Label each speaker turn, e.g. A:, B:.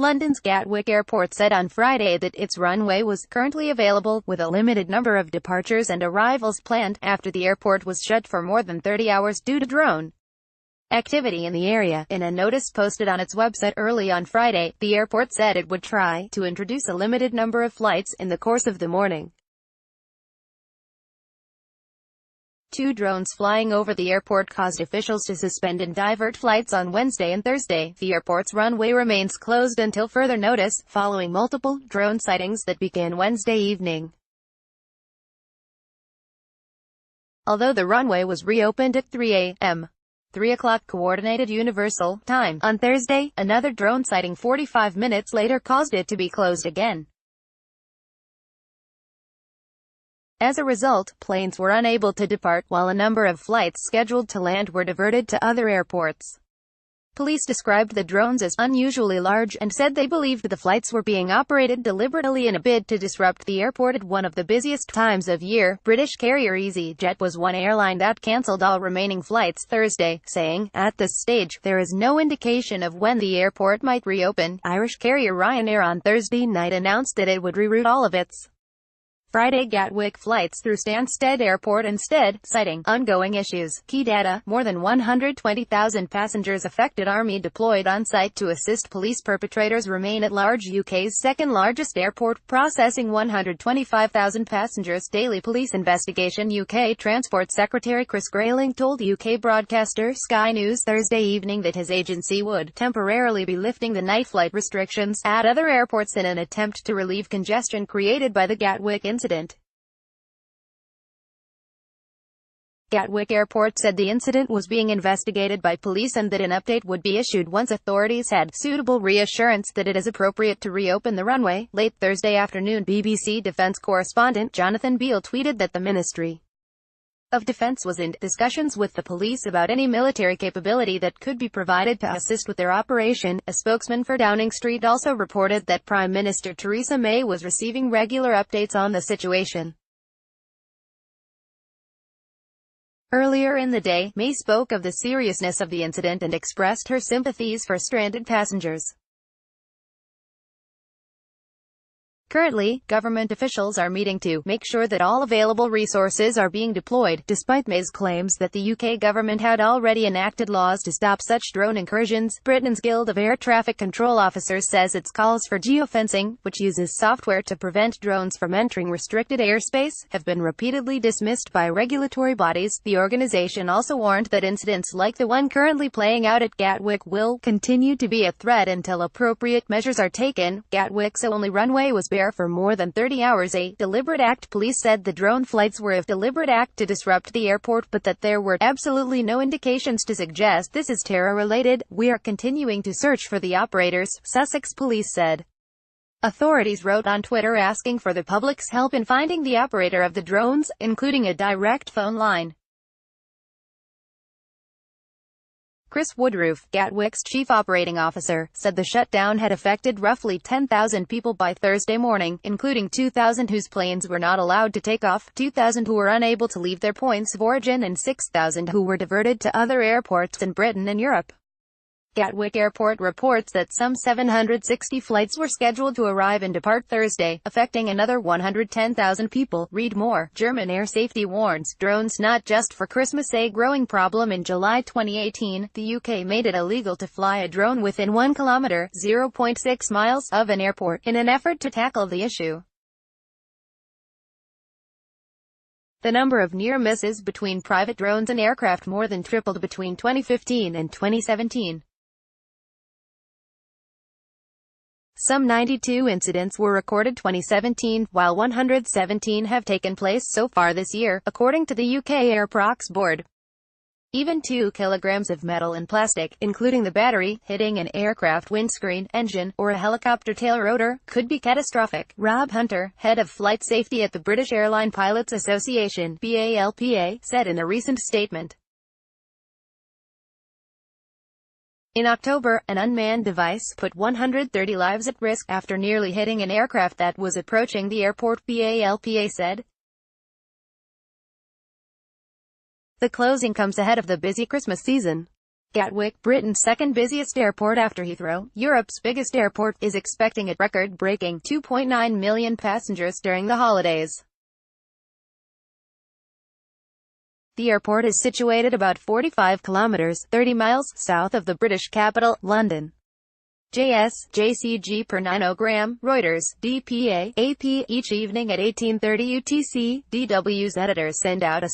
A: London's Gatwick Airport said on Friday that its runway was currently available, with a limited number of departures and arrivals planned, after the airport was shut for more than 30 hours due to drone activity in the area. In a notice posted on its website early on Friday, the airport said it would try to introduce a limited number of flights in the course of the morning. Two drones flying over the airport caused officials to suspend and divert flights on Wednesday and Thursday. The airport's runway remains closed until further notice, following multiple drone sightings that began Wednesday evening. Although the runway was reopened at 3 a.m. 3 o'clock Coordinated Universal Time on Thursday, another drone sighting 45 minutes later caused it to be closed again. As a result, planes were unable to depart, while a number of flights scheduled to land were diverted to other airports. Police described the drones as unusually large, and said they believed the flights were being operated deliberately in a bid to disrupt the airport at one of the busiest times of year. British carrier EasyJet was one airline that cancelled all remaining flights Thursday, saying, "At this stage, there is no indication of when the airport might reopen." Irish carrier Ryanair on Thursday night announced that it would reroute all of its Friday Gatwick flights through Stansted Airport instead, citing ongoing issues. Key data: more than 120,000 passengers affected. Army deployed on site to assist police. Perpetrators remain at large. UK's second largest airport, processing 125,000 passengers daily. Police investigation. UK Transport Secretary Chris Grayling told UK broadcaster Sky News Thursday evening that his agency would temporarily be lifting the night flight restrictions at other airports in an attempt to relieve congestion created by the Gatwick incident. Gatwick Airport said the incident was being investigated by police and that an update would be issued once authorities had suitable reassurance that it is appropriate to reopen the runway. Late Thursday afternoon, BBC Defence correspondent Jonathan Beale tweeted that the Ministry of Defence was in discussions with the police about any military capability that could be provided to assist with their operation. A spokesman for Downing Street also reported that Prime Minister Theresa May was receiving regular updates on the situation. Earlier in the day, May spoke of the seriousness of the incident and expressed her sympathies for stranded passengers. Currently, government officials are meeting to make sure that all available resources are being deployed, despite May's claims that the UK government had already enacted laws to stop such drone incursions. Britain's Guild of Air Traffic Control Officers says its calls for geofencing, which uses software to prevent drones from entering restricted airspace, have been repeatedly dismissed by regulatory bodies. The organisation also warned that incidents like the one currently playing out at Gatwick will continue to be a threat until appropriate measures are taken. Gatwick's only runway was bare for more than 30 hours, a deliberate act. Police said the drone flights were a deliberate act to disrupt the airport, but that there were absolutely no indications to suggest this is terror-related. "We are continuing to search for the operators," Sussex Police said. Authorities wrote on Twitter asking for the public's help in finding the operator of the drones, including a direct phone line. Chris Woodroof, Gatwick's chief operating officer, said the shutdown had affected roughly 10,000 people by Thursday morning, including 2,000 whose planes were not allowed to take off, 2,000 who were unable to leave their points of origin, and 6,000 who were diverted to other airports in Britain and Europe. Gatwick Airport reports that some 760 flights were scheduled to arrive and depart Thursday, affecting another 110,000 people. Read more. German air safety warns, drones not just for Christmas. A growing problem. In July 2018, the UK made it illegal to fly a drone within 1 kilometre (0.6 miles) of an airport, in an effort to tackle the issue. The number of near misses between private drones and aircraft more than tripled between 2015 and 2017. Some 92 incidents were recorded 2017, while 117 have taken place so far this year, according to the UK Airprox board. Even 2 kilograms of metal and plastic, including the battery, hitting an aircraft windscreen, engine, or a helicopter tail rotor, could be catastrophic. Rob Hunter, head of flight safety at the British Airline Pilots Association (BALPA), said in a recent statement. In October, an unmanned device put 130 lives at risk after nearly hitting an aircraft that was approaching the airport, BALPA said. The closing comes ahead of the busy Christmas season. Gatwick, Britain's second busiest airport after Heathrow, Europe's biggest airport, is expecting a record-breaking 2.9 million passengers during the holidays. The airport is situated about 45 kilometers, 30 miles, south of the British capital, London. JCG per 9ogram, Reuters, DPA, AP, each evening at 18:30 UTC, DW's editors send out a